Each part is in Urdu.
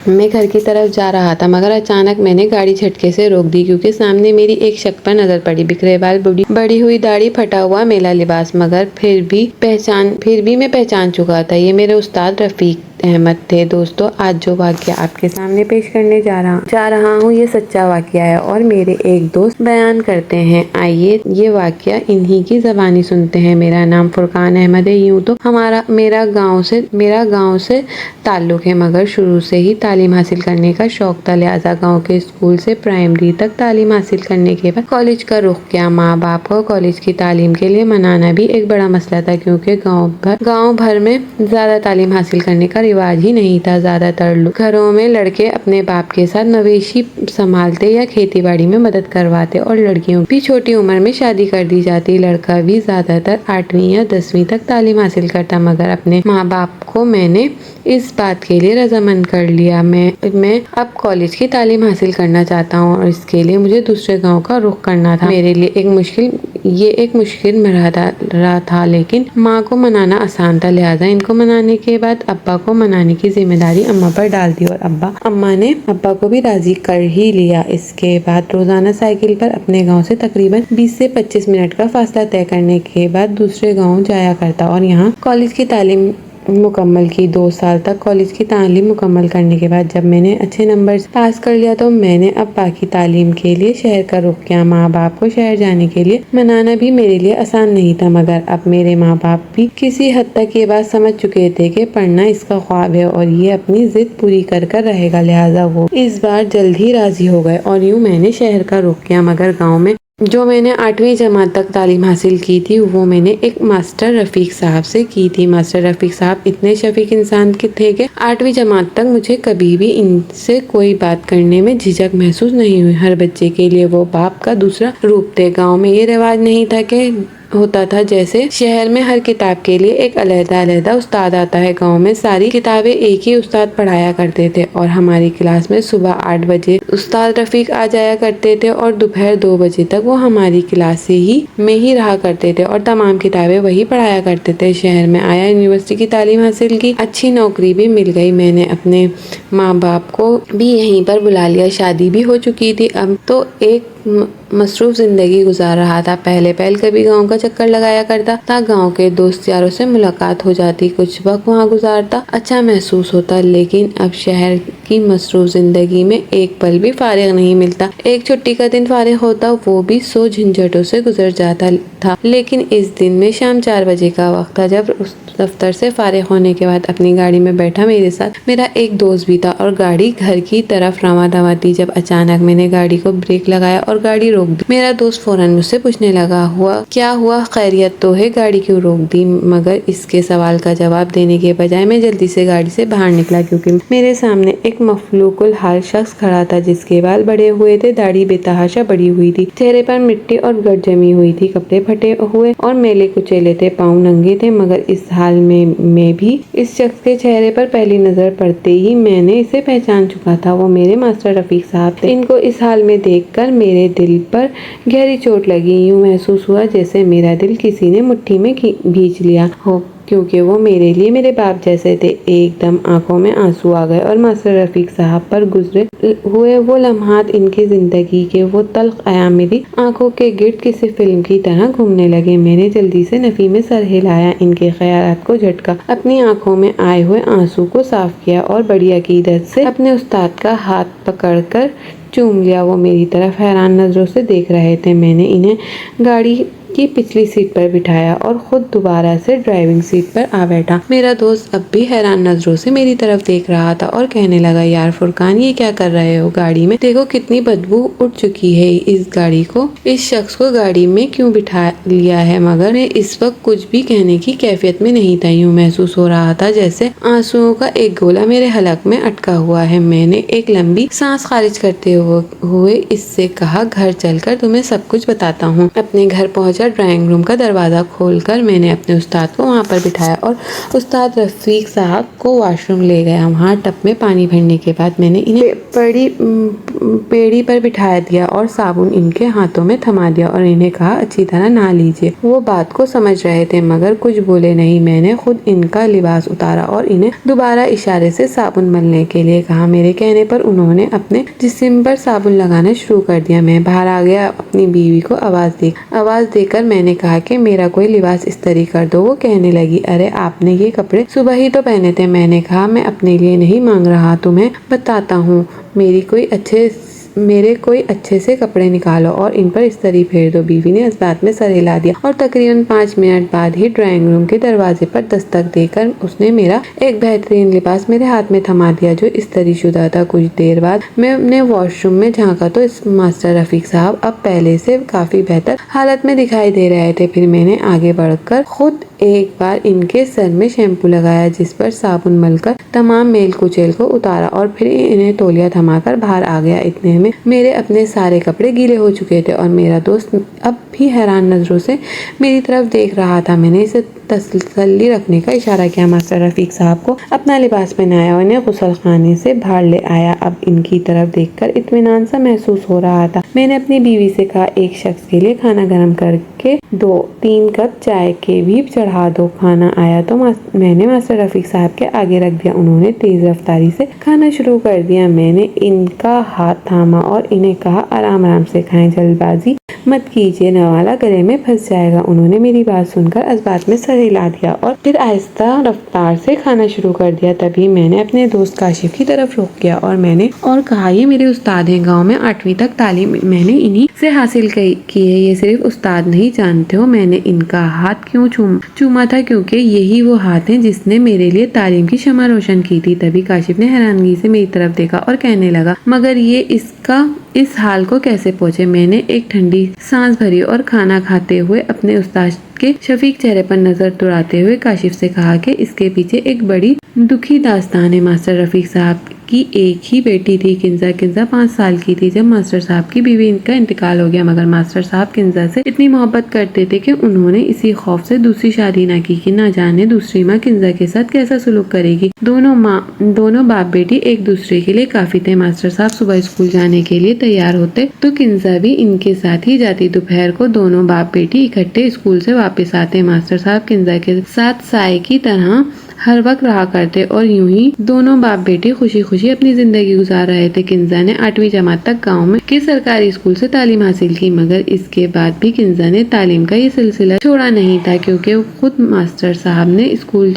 میں گھر کی طرف جا رہا تھا مگر اچانک میں نے گاڑی جھٹکے سے روک دی کیونکہ سامنے میری ایک شخص پر نظر پڑی۔ بکھرے بال، بڑی ہوئی داڑھی، پھٹا ہوا میلا لباس، مگر پھر بھی میں پہچان چکا تھا۔ یہ میرے استاد رفیق احمد تھے۔ دوستو، آج جو واقعہ آپ کے سامنے پیش کرنے جا رہا ہوں یہ سچا واقعہ ہے اور میرے ایک دوست بیان کرتے ہیں۔ آئیے یہ واقعہ انہی کی زبانی سنتے ہیں۔ میرا نام فرقان احمد ہے۔ یوں تو میرا گاؤں سے تعلق ہے مگر شروع سے ہی تعلیم حاصل کرنے کا شوق تھا، لہٰذا گاؤں کے اسکول سے پرائمری تک تعلیم حاصل کرنے کے بعد کالج کا رخ کیا۔ ماں باپ کو کالج کی تعلیم کے لیے منانا بھی ایک بڑا مسئلہ تھا کیونکہ گاؤں بھر میں زیادہ تعلیم حاصل کرنے کا رواج ہی نہیں تھا۔ زیادہ تر گھروں میں لڑکے اپنے باپ کے ساتھ مویشی سنبھالتے یا کھیتی باڑی میں مدد کرواتے اور لڑکیوں کی چھوٹی عمر میں شادی کر دی جاتی۔ لڑکا بھی زیادہ تر 8ویں یا 10ویں تک تعلیم حاصل کرتا مگر اپنے ماں باپ کو میں نے اس بات کے لیے رضامند کر لیا میں اب کالج کی تعلیم حاصل کرنا چاہتا ہوں اور اس کے لیے مجھے دوسرے گاؤں کا رخ کرنا تھا۔ میرے لیے ایک مشکل مرحلہ تھا لیکن ماں کو منانا آسان تھا، لہٰذا ان کو منانے کے بعد ابا کو منانے کی ذمہ داری اماں پر ڈال دی اور اماں نے ابا کو بھی راضی کر ہی لیا۔ اس کے بعد روزانہ سائیکل پر اپنے گاؤں سے تقریباً 20 سے 25 منٹ کا فاصلہ طے کرنے کے بعد دوسرے گاؤں جایا کرتا اور یہاں کالج کی تعلیم مکمل کی۔ 2 سال تک کالج کی تعلیم مکمل کرنے کے بعد جب میں نے اچھے نمبر پاس کر لیا تو میں نے اب باقی تعلیم کے لیے شہر کا رخ کیا۔ ماں باپ کو شہر جانے کے لیے منانا بھی میرے لیے آسان نہیں تھا مگر اب میرے ماں باپ بھی کسی حد تک یہ بات سمجھ چکے تھے کہ پڑھنا اس کا خواب ہے اور یہ اپنی ضد پوری کر رہے گا، لہٰذا وہ اس بار جلد ہی راضی ہو گئے اور یوں میں نے شہر کا رخ کیا۔ مگر گاؤں میں جو میں نے 8ویں جماعت تک تعلیم حاصل کی تھی وہ میں نے ایک ماسٹر رفیق صاحب سے کی تھی۔ ماسٹر رفیق صاحب اتنے شفیق انسان تھے کہ 8ویں جماعت تک مجھے کبھی بھی ان سے کوئی بات کرنے میں جھجک محسوس نہیں ہوئی۔ ہر بچے کے لیے وہ باپ کا دوسرا روپ تھے۔ گاؤں میں یہ رواج نہیں تھا کہ ہوتا تھا جیسے شہر میں ہر کتاب کے لیے ایک علیحدہ استاد آتا ہے۔ گاؤں میں ساری کتابیں ایک ہی استاد پڑھایا کرتے تھے اور ہماری کلاس میں صبح 8 بجے استاد رفیق آ جایا کرتے تھے اور دوپہر 2 بجے تک وہ ہماری کلاس میں ہی رہا کرتے تھے اور تمام کتابیں وہی پڑھایا کرتے تھے۔ شہر میں آیا، یونیورسٹی کی تعلیم حاصل کی، اچھی نوکری بھی مل گئی۔ میں نے اپنے ماں باپ کو بھی یہیں پر بلا لیا، شادی بھی ہو چکی تھی۔ اب تو ایک مصروف زندگی گزار رہا تھا۔ پہلے کبھی گاؤں کا چکر لگایا کرتا تھا، گاؤں کے دوست یاروں سے ملاقات ہو جاتی، کچھ وقت وہاں گزارتا، اچھا محسوس ہوتا۔ لیکن اب شہر کی مصروف زندگی میں ایک پل بھی فارغ نہیں ملتا۔ ایک چھٹی کا دن فارغ ہوتا وہ بھی 100 جھنجھٹوں سے گزر جاتا تھا۔ لیکن اس دن میں شام 4 بجے کا وقت تھا جب دفتر سے فارغ ہونے کے بعد اپنی گاڑی میں بیٹھا میرے ساتھ میرا ایک دوست بھی تھا اور گاڑی گھر کی طرف رواں تھی جب اچانک میں نے گاڑی کو بریک لگایا اور گاڑی روک دی۔ میرا دوست فوراً مجھ سے پوچھنے لگا، کیا ہوا، خیریت تو ہے، گاڑی کیوں روک دی؟ مگر اس کے سوال کا جواب دینے کے بجائے میں جلدی سے گاڑی سے باہر نکلا کیونکہ میرے سامنے ایک مفلوق الحال شخص کھڑا تھا جس کے بال بڑے ہوئے تھے، داڑھی بے تحاشا بڑی ہوئی تھی، چہرے پر مٹی اور گرد جمی ہوئی تھی، کپڑے پھٹے ہوئے اور میلے کچیلے تھے، پاؤں ننگے تھے۔ مگر اس حال میں بھی اس شخص کے چہرے پر پہلی نظر پڑتے ہی میں نے اسے پہچان چکا تھا۔ وہ میرے ماسٹر رفیق صاحب تھے۔ ان کو اس حال میں دیکھ کر میرے دل پر گہری چوٹ لگی۔ یوں محسوس ہوا جیسے میرا دل کسی نے مٹھی میں کھینچ لیا ہو کیونکہ وہ میرے لیے میرے باپ جیسے تھے۔ ایک دم آنکھوں میں آنسو آ گئے اور ماسٹر رفیق صاحب پر گزرے ہوئے وہ لمحات، ان کی زندگی کے وہ تلخ ایام میری آنکھوں کے گرد کسی فلم کی طرح گھومنے لگے۔ میں نے جلدی سے نفی میں سر ہلایا، ان کے خیالات کو جھٹکا، اپنی آنکھوں میں آئے ہوئے آنسو کو صاف کیا اور بڑی عقیدت سے اپنے استاد کا ہاتھ پکڑ کر چوم لیا۔ وہ میری طرف حیران نظروں سے دیکھ رہے تھے۔ میں نے انہیں گاڑی کی پچھلی سیٹ پر بٹھایا اور خود دوبارہ سے ڈرائیونگ سیٹ پر آ بیٹھا۔ میرا دوست اب بھی حیران نظروں سے میری طرف دیکھ رہا تھا اور کہنے لگا، یار فرقان، یہ کیا کر رہے ہو؟ گاڑی میں دیکھو کتنی بدبو اٹھ چکی ہے، اس شخص کو گاڑی میں کیوں بٹھا لیا ہے؟ مگر میں اس وقت کچھ بھی کہنے کی کیفیت میں نہیں تھا۔ یوں محسوس ہو رہا تھا جیسے آنسوؤں کا ایک گولا میرے حلق میں اٹکا ہوا ہے۔ میں نے ایک لمبی سانس خارج کرتے ہوئے اس سے کہا، گھر چل کر تمہیں سب کچھ بتاتا ہوں۔ اپنے گھر پہنچا پہنچا ڈرائنگ روم کا دروازہ کھول کر میں نے اپنے استاد کو وہاں پر بٹھایا اور استاد رفیق صاحب کو واش روم لے گیا۔ وہاں ٹب میں پانی بھرنے کے بعد میں نے انہیں پیڑھی پر بٹھا دیا اور صابن ان کے ہاتھوں میں تھما دیا اور انہیں کہا اچھی طرح نہا لیجیے۔ وہ بات کو سمجھ رہے تھے مگر کچھ بولے نہیں۔ میں نے خود ان کا لباس اتارا اور انہیں دوبارہ اشارے سے صابن ملنے کے لیے کہا۔ میرے کہنے پر انہوں نے اپنے جسم پر صابن لگانا شروع کر دیا۔ میں باہر آ گیا، اپنی بیوی کو آواز دے کر میں نے کہا کہ میرا کوئی لباس استری کر دو۔ وہ کہنے لگی ارے آپ نے یہ کپڑے صبح ہی تو پہنے تھے۔ میں نے کہا میں اپنے لیے نہیں مانگ رہا، تمہیں بتاتا ہوں، میرے کوئی اچھے سے کپڑے نکالو اور ان پر استری پھیر دو۔ بیوی نے اس بات میں سر ہلا دیا اور تقریباً 5 منٹ بعد ہی ڈرائنگ روم کے دروازے پر دستک دے کر اس نے میرا ایک بہترین لباس میرے ہاتھ میں تھما دیا جو استری شدہ تھا۔ کچھ دیر بعد میں نے واش روم میں جھانکا تو ماسٹر رفیق صاحب اب پہلے سے کافی بہتر حالت میں دکھائی دے رہے تھے۔ پھر میں نے آگے بڑھ کر خود ایک بار ان کے سر میں شیمپو لگایا، جس پر صابن مل کر تمام میل کچیل کو اتارا اور پھر انہیں تولیہ تھما کر باہر آ گیا۔ اتنے میں میرے اپنے سارے کپڑے گیلے ہو چکے تھے اور میرا دوست اب بھی حیران نظروں سے میری طرف دیکھ رہا تھا۔ میں نے اسے تسلی رکھنے کا اشارہ کیا۔ ماسٹر رفیق صاحب کو اپنا لباس پہنایا اور انہیں غسل خانے سے باہر لے آیا۔ اب ان کی طرف دیکھ کر اطمینان سا محسوس ہو رہا تھا۔ میں نے اپنی بیوی سے کہا ایک شخص کے لیے کھانا گرم کر کے 2-3 کپ چائے کے بھی چڑھا دو۔ کھانا آیا تو میں نے ماسٹر رفیق صاحب کے آگے رکھ دیا۔ انہوں نے تیز رفتاری سے کھانا شروع کر دیا۔ میں نے ان کا ہاتھ تھاما اور انہیں کہا آرام آرام سے کھائیں، جلد بازی مت کیجیے، نوالا گلے میں پھنس جائے گا۔ انہوں نے میری بات سن کر اس بات میں سر ہلا دیا اور پھر آہستہ رفتار سے کھانا شروع کر دیا۔ تبھی میں نے اپنے دوست کاشف کی طرف رخ کیا اور میں نے کہا یہ میرے استاد ہیں، گاؤں میں 8ویں تک تعلیم میں نے انہی سے حاصل کی ہے۔ یہ صرف استاد نہیں، جانتے ہو میں نے ان کا ہاتھ کیوں چوما تھا؟ کیونکہ یہی وہ ہاتھ ہیں جس نے میرے لیے تعلیم کی شمع روشن کی تھی۔ تبھی کاشف نے حیرانگی سے میری طرف دیکھا اور کہنے لگا مگر یہ اس حال کو کیسے پہنچے؟ میں نے ایک ٹھنڈی سانس بھری اور کھانا کھاتے ہوئے اپنے استاد کے شفیق چہرے پر نظر دوڑاتے ہوئے کاشف سے کہا کہ اس کے پیچھے ایک بڑی دکھی داستان ہے۔ ماسٹر رفیق صاحب کی ایک ہی بیٹی تھی، کنزا 5 سال کی تھی جب ماسٹر صاحب کی بیوی کا انتقال ہو گیا، مگر ماسٹر صاحب کنزا سے اتنی محبت کرتے تھے کہ انہوں نے اسی خوف سے دوسری شادی نہ کی کہ نہ جانے دوسری ماں کنزا کے ساتھ کیسا سلوک کرے گی۔ دونوں باپ بیٹی ایک دوسرے کے لیے کافی تھے۔ ماسٹر صاحب صبح اسکول جانے کے لیے تیار ہوتے تو کنزا بھی ان کے ساتھ ہی جاتی۔ دوپہر کو دونوں باپ بیٹی اکٹھے اسکول سے واپس آتے۔ ماسٹر صاحب کنزا کے ساتھ سائے کی طرح ہر وقت رہا کرتے اور یوں ہی دونوں باپ بیٹی خوشی خوشی اپنی زندگی گزار رہے تھے۔ کنزا نے 8ویں جماعت تک گاؤں میں کے سرکاری اسکول سے تعلیم حاصل کی، مگر اس کے بعد بھی کنزا نے تعلیم کا یہ سلسلہ چھوڑا نہیں تھا، کیونکہ خود ماسٹر صاحب نے اسکول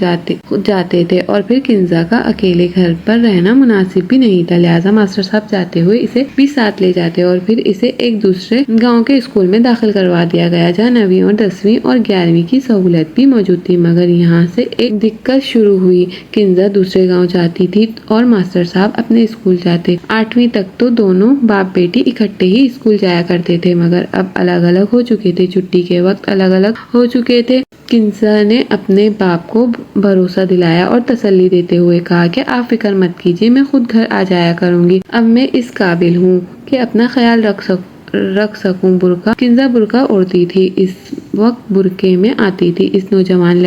جاتے تھے اور پھر کنزا کا اکیلے گھر پر رہنا مناسب بھی نہیں تھا، لہٰذا ماسٹر صاحب جاتے ہوئے اسے بھی ساتھ لے جاتے اور پھر اسے ایک دوسرے گاؤں کے اسکول میں داخل کروا دیا گیا، جہاں 9ویں اور 10ویں اور 11ویں کی سہولت بھی موجود تھی۔ مگر یہاں سے ایک دقت شروع ہوئی۔ کنزا دوسرے گاؤں جاتی تھی اور ماسٹر صاحب اپنے اسکول جاتے۔ 8ویں تک تو دونوں باپ بیٹی اکٹھے ہی اسکول جایا کرتے تھے، مگر اب الگ الگ ہو چکے تھے، چھٹی کے وقت الگ الگ ہو چکے تھے۔ کنزا نے اپنے باپ کو بھروسہ دلایا اور تسلی دیتے ہوئے کہا کہ آپ فکر مت کیجیے، میں خود گھر آ جایا کروں گی، اب میں اس قابل ہوں کہ اپنا خیال رکھ سکوں۔ کنزا برقع اوڑھتی تھی، اس وقت برقعے میں آتی تھی۔ اس نوجوان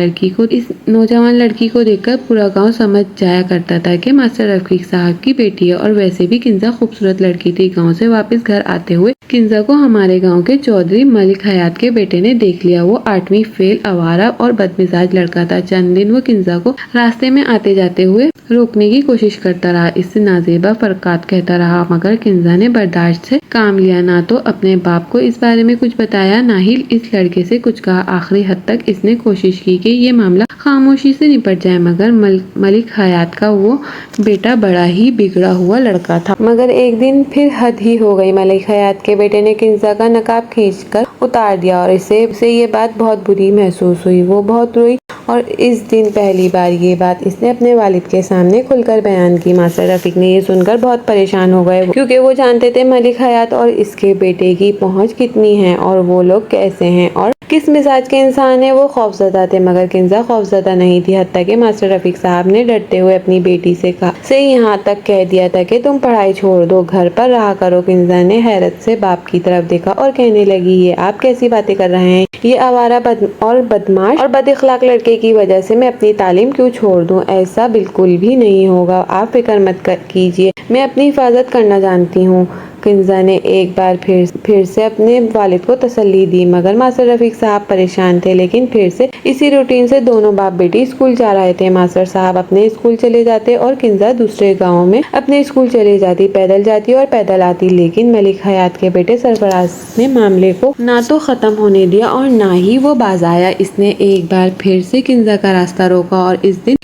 لڑکی کو دیکھ کر پورا گاؤں سمجھ جایا کرتا تھا کہ ماسٹر رفیق صاحب کی بیٹی ہے، اور ویسے بھی کنزا خوبصورت لڑکی تھی۔ گاؤں سے واپس گھر آتے ہوئے کنزا کو ہمارے گاؤں کے چودھری ملک حیات کے بیٹے نے دیکھ لیا۔ وہ 8ویں فیل، آوارہ اور بدمزاج لڑکا تھا۔ چند دن وہ کنزا کو راستے میں آتے جاتے ہوئے روکنے کی کوشش کرتا رہا، اس سے نازیبا فرقات کہتا رہا، مگر کنزا نے برداشت سے کام لیا، نہ تو اپنے باپ کو اس بارے میں کچھ بتایا، نہ ہی اس لڑکے سے کچھ کہا۔ آخری حد تک اس نے کوشش کی کہ یہ معاملہ خاموشی سے نپٹ جائے، مگر ملک حیات کا وہ بیٹا بڑا ہی بگڑا ہوا لڑکا تھا۔ مگر ایک دن پھر حد ہی ہو گئی۔ ملک حیات کے بیٹے نے کنزا کا نقاب کھینچ کر اتار دیا اور اسے یہ بات بہت بری محسوس ہوئی۔ وہ بہت روئی اور اس دن پہلی بار یہ بات اس نے اپنے والد کے سامنے کھل کر بیان کی۔ ماسٹر رفیق نے یہ سن کر بہت پریشان ہو گئے، کیونکہ وہ جانتے تھے ملک حیات اور اس کے بیٹے کی پہنچ کتنی ہے اور وہ لوگ کیسے ہیں اور کس مزاج کے انسان ہیں۔ وہ خوفزدہ تھے، مگر کنزا خوفزدہ نہیں تھی، حتیٰ کہ ماسٹر رفیق صاحب نے ڈرتے ہوئے اپنی بیٹی سے یہاں تک کہہ دیا تھا کہ تم پڑھائی چھوڑ دو، گھر پر رہا کرو۔ کنزا نے حیرت سے باپ کی طرف دیکھا اور کہنے لگی، یہ آپ کیسی باتیں کر رہے ہیں؟ یہ آوارہ اور بدماش اور بد اخلاق لڑکے کی وجہ سے میں اپنی تعلیم کیوں چھوڑ دوں؟ ایسا بالکل بھی نہیں ہوگا، آپ فکر مت کیجیے، میں اپنی حفاظت کرنا جانتی ہوں۔ کنزا نے ایک بار پھر سے اپنے والد کو تسلی دی، مگر ماسٹر رفیق صاحب پریشان تھے۔ لیکن پھر سے اسی روٹین سے دونوں باپ بیٹی اسکول جا رہے تھے۔ ماسٹر صاحب اپنے اسکول چلے جاتے اور کنزا دوسرے گاؤں میں اپنے اسکول چلے جاتی، پیدل جاتی اور پیدل آتی۔ لیکن ملک حیات کے بیٹے سرفراز نے معاملے کو نہ تو ختم ہونے دیا اور نہ ہی وہ باز آیا۔ اس نے ایک بار پھر سے کنزا کا راستہ روکا اور اس دن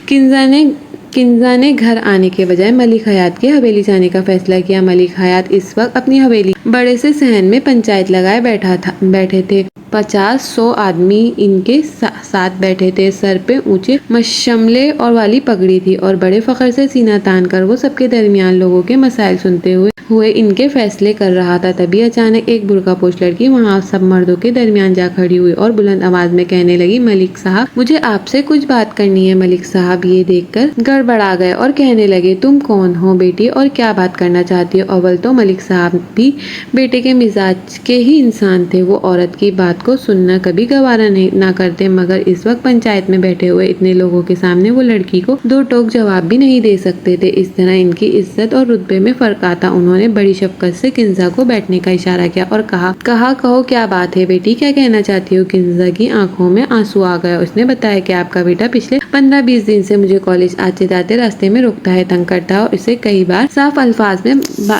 کنزا نے گھر آنے کے بجائے ملک حیات کی حویلی جانے کا فیصلہ کیا۔ ملک حیات اس وقت اپنی حویلی بڑے سے صحن میں پنچایت لگائے بیٹھے تھے۔ 50-100 آدمی ان کے ساتھ بیٹھے تھے۔ سر پہ اونچے مشملے اور والی پگڑی تھی اور بڑے فخر سے سینہ تان کر وہ سب کے درمیان لوگوں کے مسائل سنتے ہوئے ان کے فیصلے کر رہا تھا۔ تبھی اچانک ایک برقع پوش لڑکی وہاں سب مردوں کے درمیان جا کھڑی ہوئی اور بلند آواز میں کہنے لگی، ملک صاحب مجھے آپ سے کچھ بات کرنی ہے۔ ملک صاحب یہ دیکھ کر گڑبڑا گئے اور کہنے لگے، تم کون ہو بیٹی اور کیا بات کرنا چاہتی ہو؟ اول تو ملک صاحب بھی بیٹے کے مزاج کے ہی انسان تھے، وہ عورت کی بات کو سننا کبھی گوارا نہ کرتے، مگر اس وقت پنچایت میں بیٹھے ہوئے اتنے لوگوں کے سامنے وہ لڑکی کو دو ٹوک جواب بھی نہیں دے سکتے تھے۔ اس طرح ان کی عزت اور رتبے میں فرق آتا۔ انہوں نے بڑی شفقت سے کنزا کو بیٹھنے کا اشارہ کیا اور کہا کہو کیا بات ہے بیٹی، کیا کہنا چاہتی ہو؟ کنزا کی آنکھوں میں آنسو آ گیا۔ اس نے بتایا کہ آپ کا بیٹا پچھلے 15-20 دن سے مجھے کالج آتے جاتے راستے میں روکتا ہے، تنگ کرتا ہے اور اسے کئی بار صاف الفاظ میں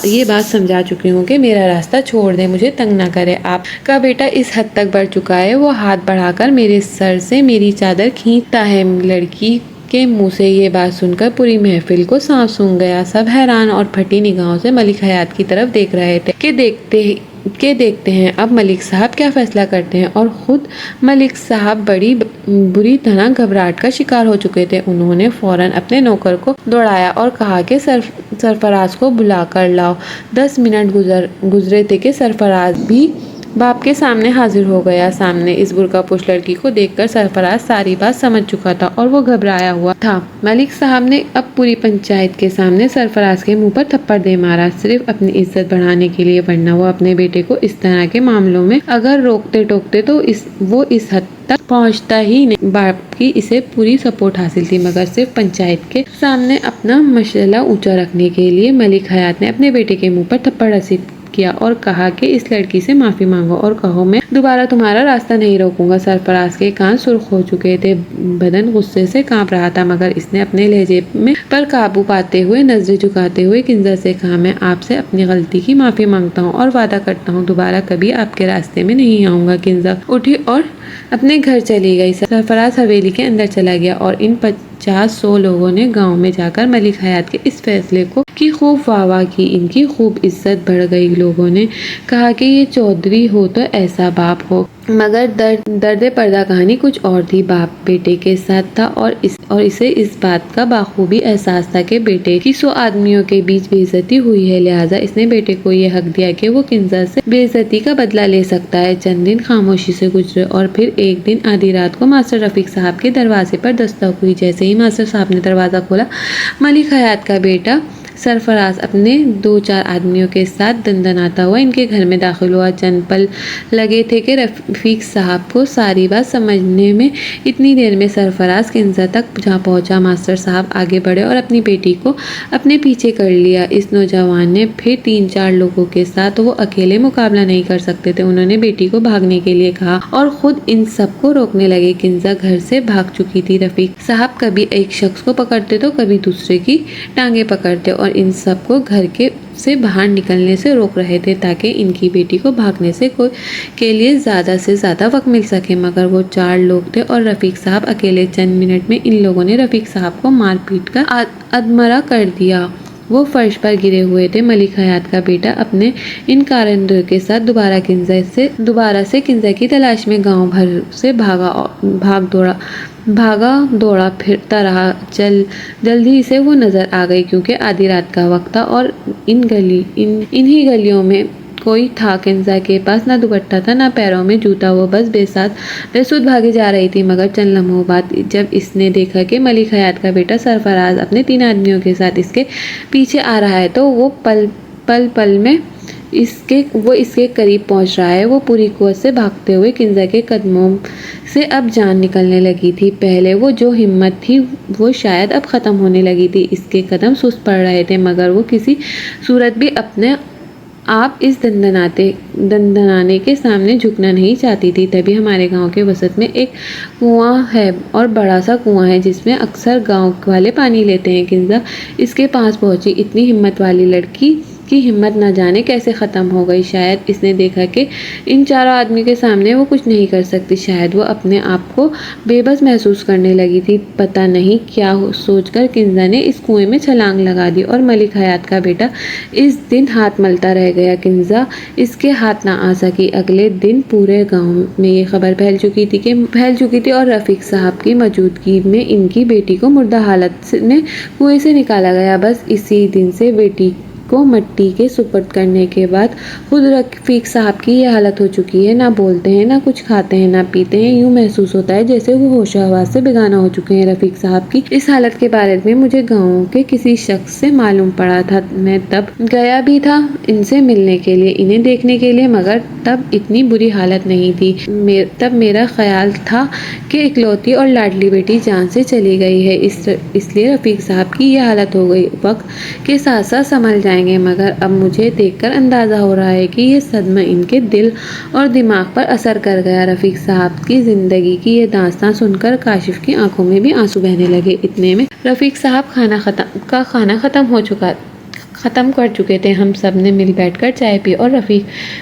یہ بات سمجھا چکی ہوں کہ میرا راستہ چھوڑ دے، مجھے تنگ نہ کرے۔ آپ کا بیٹا اس حد تک بڑھ چکا ہے، وہ ہاتھ بڑھا کر میرے سر سے میری چادر کھینچتا ہے۔ لڑکی کے منہ سے یہ بات سن کر پوری محفل کو سانپ سونگھ گیا۔ سب حیران اور پھٹی نگاہوں سے ملک حیات کی طرف دیکھ رہے تھے کہ دیکھتے ہیں اب ملک صاحب کیا فیصلہ کرتے ہیں۔ اور خود ملک صاحب بڑی بری طرح گھبراہٹ کا شکار ہو چکے تھے۔ انہوں نے فوراً اپنے نوکر کو دوڑایا اور کہا کہ سرفراز کو بلا کر لاؤ۔ 10 منٹ گزرے تھے کہ سرفراز بھی باپ کے سامنے حاضر ہو گیا۔ سامنے اس برقع پوش لڑکی کو دیکھ کر سرفراز ساری بات سمجھ چکا تھا اور وہ گھبرایا ہوا تھا۔ ملک صاحب نے اب پوری پنچایت کے سامنے سرفراز کے منہ پر تھپڑ دے مارا، صرف اپنی عزت بڑھانے کے لیے، ورنہ وہ اپنے بیٹے کو اس طرح کے معاملوں میں اگر روکتے ٹوکتے تو وہ اس حد تک پہنچتا ہی نہیں۔ باپ کی اسے پوری سپورٹ حاصل تھی، مگر صرف پنچایت کے سامنے اپنا مشعلہ اونچا رکھنے کے لیے ملک حیات نے اپنے بیٹے کے منہ پر تھپڑ رسید کیا اور کہا کہ اس لڑکی سے معافی مانگو اور کہو میں دوبارہ تمہارا راستہ نہیں روکوں گا۔ سرفراز کے کان سرخ ہو چکے تھے، بدن غصے سے کانپ رہا تھا، مگر اس نے اپنے لہجے پر قابو پاتے ہوئے نظریں جھکاتے ہوئے کنزا سے کہا، میں آپ سے اپنی غلطی کی معافی مانگتا ہوں اور وعدہ کرتا ہوں دوبارہ کبھی آپ کے راستے میں نہیں آؤں گا۔ کنزا اٹھی اور اپنے گھر چلی گئی۔ سرفراز حویلی کے اندر چلا گیا اور ان 50-100 لوگوں نے گاؤں میں جا کر ملک حیات کے اس فیصلے کی خوب واہ واہ کی۔ ان کی خوب عزت بڑھ گئی۔ لوگوں نے کہا کہ یہ چودھری ہو تو ایسا باپ ہو، مگر درد پردہ کہانی کچھ اور تھی۔ باپ بیٹے کے ساتھ تھا اور اسے اس بات کا بخوبی احساس تھا کہ بیٹے کی 100 آدمیوں کے بیچ بے عزتی ہوئی ہے، لہٰذا اس نے بیٹے کو یہ حق دیا کہ وہ کنزا سے بے عزتی کا بدلہ لے سکتا ہے۔ چند دن خاموشی سے گزرے اور پھر ایک دن آدھی رات کو ماسٹر رفیق صاحب کے دروازے پر دستک ہوئی۔ جیسے ہی ماسٹر صاحب نے دروازہ کھولا، ملک حیات کا بیٹا سرفراز اپنے 2-4 آدمیوں کے ساتھ دندناتا ہوا ان کے گھر میں داخل ہوا۔ چند پل لگے تھے کہ رفیق صاحب کو ساری بات سمجھنے میں۔ اتنی دیر میں سرفراز کنزا تک جا پہنچا۔ ماسٹر صاحب آگے بڑھے اور اپنی بیٹی کو اپنے پیچھے کر لیا۔ اس نوجوان نے پھر 3-4 لوگوں کے ساتھ وہ اکیلے مقابلہ نہیں کر سکتے تھے، انہوں نے بیٹی کو بھاگنے کے لیے کہا اور خود ان سب کو روکنے لگے۔ کنزا گھر سے بھاگ چکی تھی۔ رفیق صاحب کبھی ایک شخص کو پکڑتے تو کبھی دوسرے کی ٹانگیں پکڑتے اور ان سب کو گھر سے باہر نکلنے سے روک رہے تھے تاکہ ان کی بیٹی کو بھاگنے کے لیے زیادہ سے زیادہ وقت مل سکے، مگر وہ 4 لوگ تھے اور رفیق صاحب اکیلے۔ چند منٹ میں ان لوگوں نے رفیق صاحب کو مار پیٹ کر ادمرہ کر دیا۔ وہ فرش پر گرے ہوئے تھے۔ ملک حیات کا بیٹا اپنے ان کارندوں کے ساتھ دوبارہ سے کنزا کی تلاش میں گاؤں بھر سے بھاگا دوڑا پھرتا رہا۔ جلدی سے وہ نظر آ گئی کیونکہ آدھی رات کا وقت تھا اور انہی گلیوں میں کوئی تھا۔ کنزا کے پاس نہ دوپٹہ تھا نہ پیروں میں جوتا، وہ بس بے سود بھاگے جا رہی تھی۔ مگر چند لمحوں بعد جب اس نے دیکھا کہ ملک حیات کا بیٹا سرفراز اپنے 3 آدمیوں کے ساتھ اس کے پیچھے آ رہا ہے تو وہ پل میں اس کے قریب پہنچ رہا ہے۔ وہ پوری قوت سے بھاگتے ہوئے کنزا کے قدموں سے اب جان نکلنے لگی تھی۔ پہلے وہ جو ہمت تھی وہ شاید اب ختم ہونے لگی تھی۔ اس کے قدم سست پڑ رہے تھے مگر وہ کسی صورت بھی اپنے آپ اس دندنانے کے سامنے جھکنا نہیں چاہتی تھی۔ تبھی ہمارے گاؤں کے وسط میں ایک کنواں ہے اور بڑا سا کنواں ہے جس میں اکثر گاؤں والے پانی لیتے ہیں۔ کنزا اس کے پاس پہنچی۔ اتنی ہمت والی لڑکی کی ہمت نہ جانے کیسے ختم ہو گئی۔ شاید اس نے دیکھا کہ ان 4 آدمیوں کے سامنے وہ کچھ نہیں کر سکتی۔ شاید وہ اپنے آپ کو بے بس محسوس کرنے لگی تھی۔ پتہ نہیں کیا سوچ کر کنزا نے اس کنویں میں چھلانگ لگا دی اور ملک حیات کا بیٹا اس دن ہاتھ ملتا رہ گیا۔ کنزا اس کے ہاتھ نہ آ سکی۔ اگلے دن پورے گاؤں میں یہ خبر پھیل چکی تھی اور رفیق صاحب کی موجودگی میں ان کی بیٹی کو مردہ حالت میں کنویں سے نکالا گیا۔ بس اسی دن سے بیٹی کو مٹی کے سپرد کرنے کے بعد خود رفیق صاحب کی یہ حالت ہو چکی ہے۔ نہ بولتے ہیں، نہ کچھ کھاتے ہیں، نہ پیتے ہیں۔ یوں محسوس ہوتا ہے جیسے وہ ہوش و حواس سے بیگانہ ہو چکے ہیں۔ رفیق صاحب کی اس حالت کے بارے میں مجھے گاؤں کے کسی شخص سے معلوم پڑا تھا۔ میں تب گیا بھی تھا ان سے ملنے کے لیے، انہیں دیکھنے کے لیے، مگر تب اتنی بری حالت نہیں تھی۔ تب میرا خیال تھا کہ اکلوتی اور لاڈلی بیٹی جان سے چلی گئی ہے، اس لیے رفیق صاحب کی یہ حالت ہو گئی۔ وقت کے ساتھ ساتھ سنبھل جائیں گے، مگر اب مجھے دیکھ کر اندازہ ہو رہا ہے کہ یہ صدمہ ان کے دل اور دماغ پر اثر کر گیا۔ رفیق صاحب کی زندگی کی یہ داستان سن کر کاشف کی آنکھوں میں بھی آنسو بہنے لگے۔ اتنے میں رفیق صاحب کھانا ختم کر چکے تھے۔ ہم سب نے مل بیٹھ کر چائے پی اور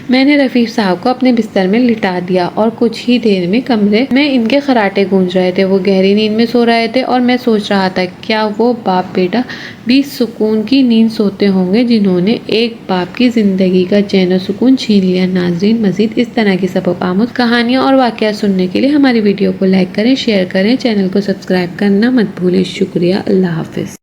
میں نے رفیق صاحب کو اپنے بستر میں لٹا دیا اور کچھ ہی دیر میں کمرے میں ان کے خراٹے گونج رہے تھے۔ وہ گہری نیند میں سو رہے تھے اور میں سوچ رہا تھا کیا وہ باپ بیٹا بھی سکون کی نیند سوتے ہوں گے جنہوں نے ایک باپ کی زندگی کا چین و سکون چھین لیا۔ ناظرین، مزید اس طرح کی سبق آموز کہانیاں اور واقعات سننے کے لیے ہماری ویڈیو کو لائک کریں، شیئر کریں، چینل کو سبسکرائب کرنا مت بھولیں۔ شکریہ۔ اللہ حافظ۔